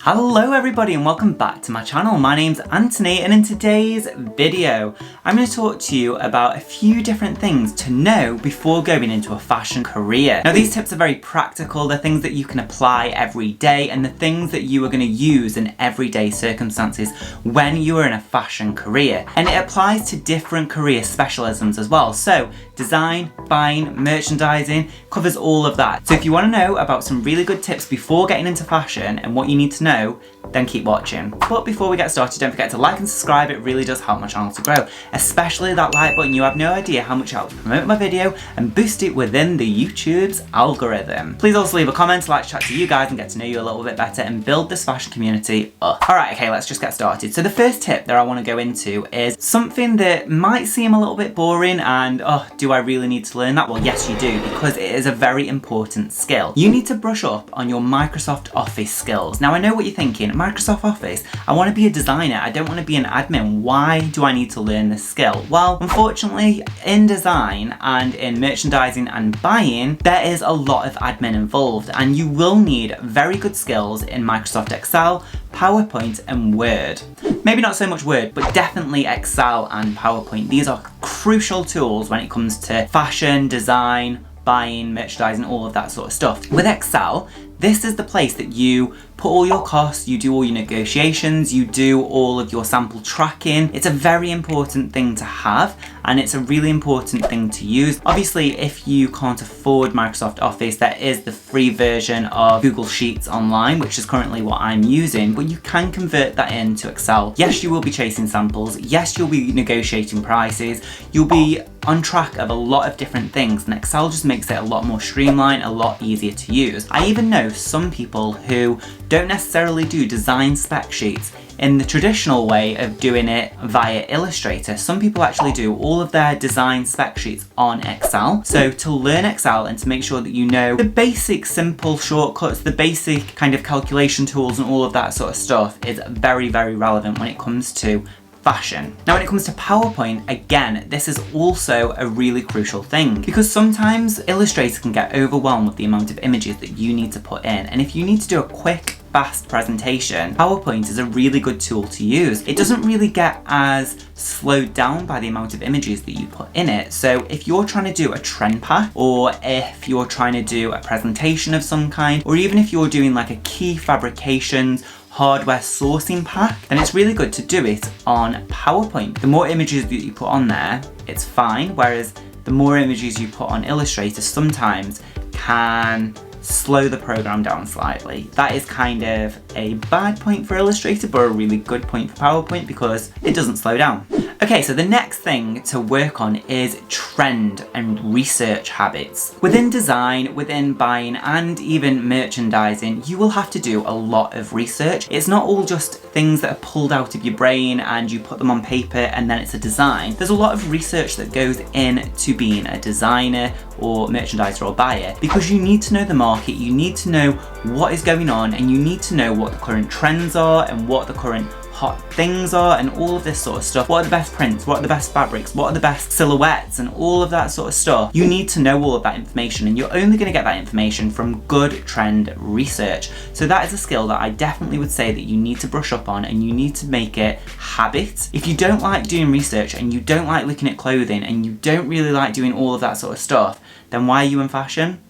Hello everybody and welcome back to my channel. My name's Anthony and in today's video I'm going to talk to you about a few different things to know before going into a fashion career. Now these tips are very practical, they're things that you can apply every day and the things that you are going to use in everyday circumstances when you are in a fashion career. And it applies to different career specialisms as well. So design, buying, merchandising, covers all of that. So if you want to know about some really good tips before getting into fashion and what you need to know, then keep watching. But before we get started, don't forget to like and subscribe, it really does help my channel to grow. Especially that like button, you have no idea how much it helps promote my video and boost it within the YouTube's algorithm. Please also leave a comment, like to chat to you guys and get to know you a little bit better and build this fashion community up. Alright, okay, let's just get started. So the first tip that I want to go into is something that might seem a little bit boring and, oh, do I really need to learn that? Well, yes you do, because it is a very important skill. You need to brush up on your Microsoft Office skills. Now I know what you're thinking, Microsoft Office, I want to be a designer, I don't want to be an admin, why do I need to learn this skill? Well, unfortunately, in design and in merchandising and buying, there is a lot of admin involved and you will need very good skills in Microsoft Excel, PowerPoint and Word. Maybe not so much Word, but definitely Excel and PowerPoint. These are crucial tools when it comes to fashion, design, buying, merchandising, all of that sort of stuff. With Excel, this is the place that you put all your costs, you do all your negotiations, you do all of your sample tracking. It's a very important thing to have and it's a really important thing to use. Obviously, if you can't afford Microsoft Office, there is the free version of Google Sheets online, which is currently what I'm using, but you can convert that into Excel. Yes, you will be chasing samples. Yes, you'll be negotiating prices. You'll be on track of a lot of different things and Excel just makes it a lot more streamlined, a lot easier to use. I even know some people who don't necessarily do design spec sheets in the traditional way of doing it via Illustrator. Some people actually do all of their design spec sheets on Excel. So to learn Excel and to make sure that you know the basic simple shortcuts, the basic kind of calculation tools and all of that sort of stuff is very, very relevant when it comes to fashion. Now when it comes to PowerPoint, again, this is also a really crucial thing because sometimes Illustrator can get overwhelmed with the amount of images that you need to put in, and if you need to do a quick fast presentation, PowerPoint is a really good tool to use. It doesn't really get as slowed down by the amount of images that you put in it. So if you're trying to do a trend pack, or if you're trying to do a presentation of some kind, or even if you're doing like a key fabrications hardware sourcing pack, then it's really good to do it on PowerPoint. The more images that you put on there, it's fine, whereas the more images you put on Illustrator sometimes can slow the program down slightly. That is kind of a bad point for Illustrator, but a really good point for PowerPoint because it doesn't slow down. Okay, so the next thing to work on is trend and research habits. Within design, within buying, and even merchandising, you will have to do a lot of research. It's not all just things that are pulled out of your brain and you put them on paper and then it's a design. There's a lot of research that goes into being a designer or merchandiser or buyer because you need to know the market, you need to know what is going on, and you need to know what the current trends are and what the current hot things are and all of this sort of stuff. What are the best prints? What are the best fabrics? What are the best silhouettes and all of that sort of stuff? You need to know all of that information and you're only going to get that information from good trend research. So that is a skill that I definitely would say that you need to brush up on and you need to make it habit. If you don't like doing research and you don't like looking at clothing and you don't really like doing all of that sort of stuff, then why are you in fashion?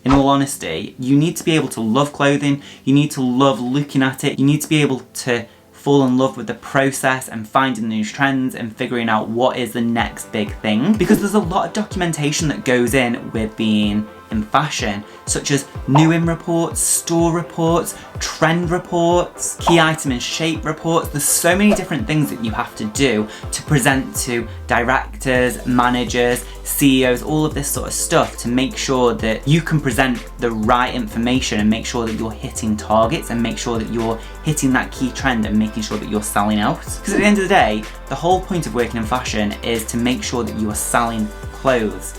In all honesty, you need to be able to love clothing, you need to love looking at it, you need to be able to fall in love with the process and finding new trends and figuring out what is the next big thing, because there's a lot of documentation that goes in with being in fashion, such as new in reports, store reports, trend reports, key item and shape reports. There's so many different things that you have to do to present to directors, managers, CEOs, all of this sort of stuff to make sure that you can present the right information and make sure that you're hitting targets and make sure that you're hitting that key trend and making sure that you're selling out. Because at the end of the day, the whole point of working in fashion is to make sure that you are selling clothes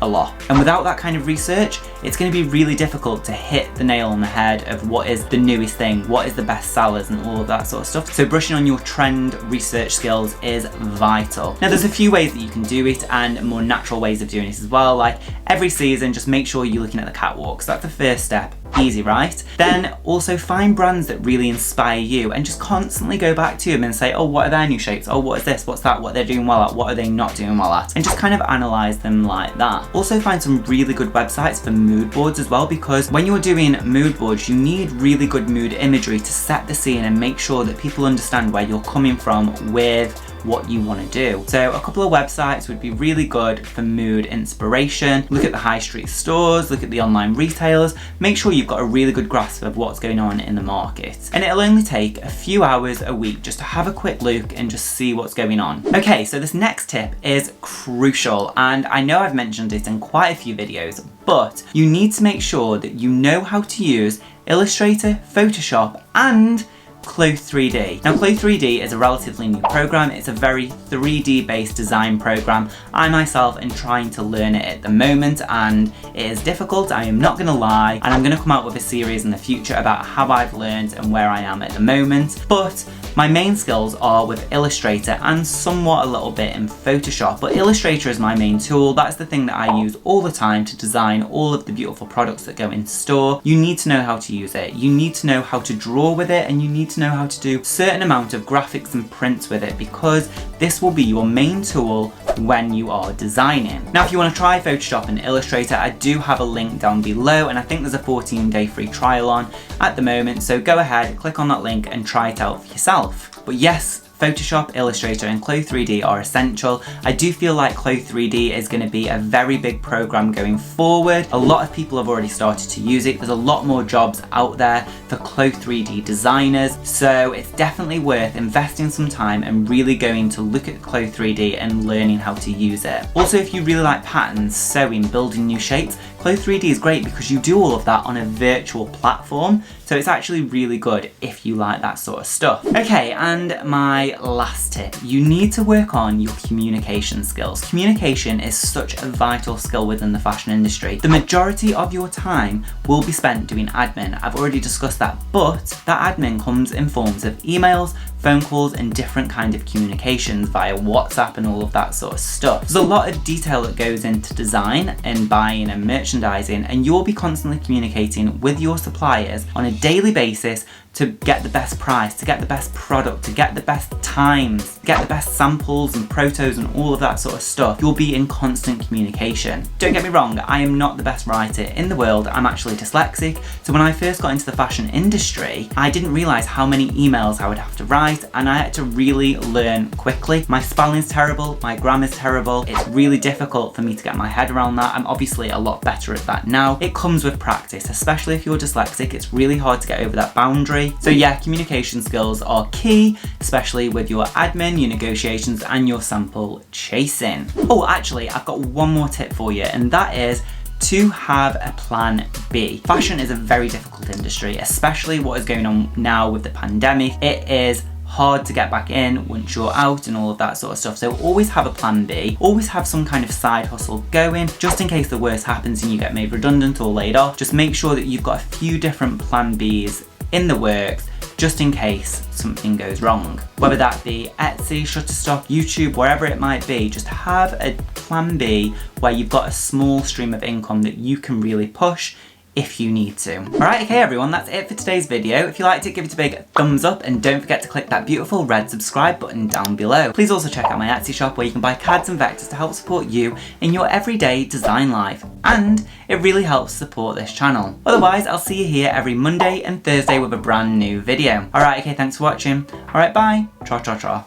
a lot. And without that kind of research, it's going to be really difficult to hit the nail on the head of what is the newest thing, what is the best sellers and all of that sort of stuff. So brushing on your trend research skills is vital. Now there's a few ways that you can do it and more natural ways of doing it as well. Like every season, just make sure you're looking at the catwalks. That's the first step. Easy, right? Then also find brands that really inspire you and just constantly go back to them and say, oh, what are their new shapes? Oh, what is this? What's that? What they're doing well at? What are they not doing well at? And just kind of analyze them like that. Also find some really good websites for mood boards as well, because when you're doing mood boards, you need really good mood imagery to set the scene and make sure that people understand where you're coming from with what you want to do. So a couple of websites would be really good for mood inspiration. Look at the high street stores, look at the online retailers, make sure you've got a really good grasp of what's going on in the market. And it'll only take a few hours a week just to have a quick look and just see what's going on. Okay, so this next tip is crucial, and I know I've mentioned it in quite a few videos, but you need to make sure that you know how to use Illustrator, Photoshop, and Clo 3D. Now Clo 3D is a relatively new program. It's a very 3D based design program. I myself am trying to learn it at the moment and it is difficult, I am not going to lie, and I'm going to come out with a series in the future about how I've learned and where I am at the moment. But my main skills are with Illustrator and somewhat a little bit in Photoshop, but Illustrator is my main tool. That's the thing that I use all the time to design all of the beautiful products that go into store. You need to know how to use it. You need to know how to draw with it, and you need to know how to do a certain amount of graphics and prints with it, because this will be your main tool when you are designing. Now if you want to try Photoshop and Illustrator, I do have a link down below, and I think there's a 14-day free trial on at the moment, so go ahead, click on that link and try it out for yourself. But yes, Photoshop, Illustrator and Clo 3D are essential. I do feel like Clo 3D is going to be a very big program going forward. A lot of people have already started to use it. There's a lot more jobs out there for Clo 3D designers, so it's definitely worth investing some time and really going to look at Clo 3D and learning how to use it. Also, if you really like patterns, sewing, building new shapes, Clo 3D is great because you do all of that on a virtual platform, so it's actually really good if you like that sort of stuff. Okay, and my last tip, you need to work on your communication skills. Communication is such a vital skill within the fashion industry. The majority of your time will be spent doing admin. I've already discussed that, but that admin comes in forms of emails, phone calls and different kind of communications via WhatsApp and all of that sort of stuff. There's a lot of detail that goes into design and buying and merchandising, and you'll be constantly communicating with your suppliers on a daily basis to get the best price, to get the best product, to get the best times, get the best samples and protos and all of that sort of stuff. You'll be in constant communication. Don't get me wrong, I am not the best writer in the world. I'm actually dyslexic. So when I first got into the fashion industry, I didn't realize how many emails I would have to write, and I had to really learn quickly. My spelling's terrible, my grammar's terrible. It's really difficult for me to get my head around that. I'm obviously a lot better at that now. It comes with practice, especially if you're dyslexic. It's really hard to get over that boundary. So yeah, communication skills are key, especially with your admin, your negotiations, and your sample chasing. Oh, actually, I've got one more tip for you, and that is to have a plan B. Fashion is a very difficult industry, especially what is going on now with the pandemic. It is hard to get back in once you're out and all of that sort of stuff. So always have a plan B, always have some kind of side hustle going, just in case the worst happens and you get made redundant or laid off. Just make sure that you've got a few different plan Bs in the works, just in case something goes wrong. Whether that be Etsy, Shutterstock, YouTube, wherever it might be, just have a plan B where you've got a small stream of income that you can really push if you need to. Alright, okay everyone, that's it for today's video. If you liked it, give it a big thumbs up and don't forget to click that beautiful red subscribe button down below. Please also check out my Etsy shop where you can buy cards and vectors to help support you in your everyday design life. And it really helps support this channel. Otherwise, I'll see you here every Monday and Thursday with a brand new video. Alright, okay, thanks for watching. Alright, bye. Tra tra tra.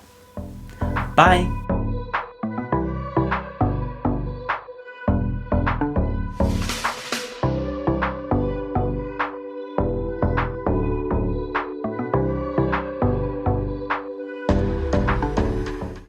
Bye.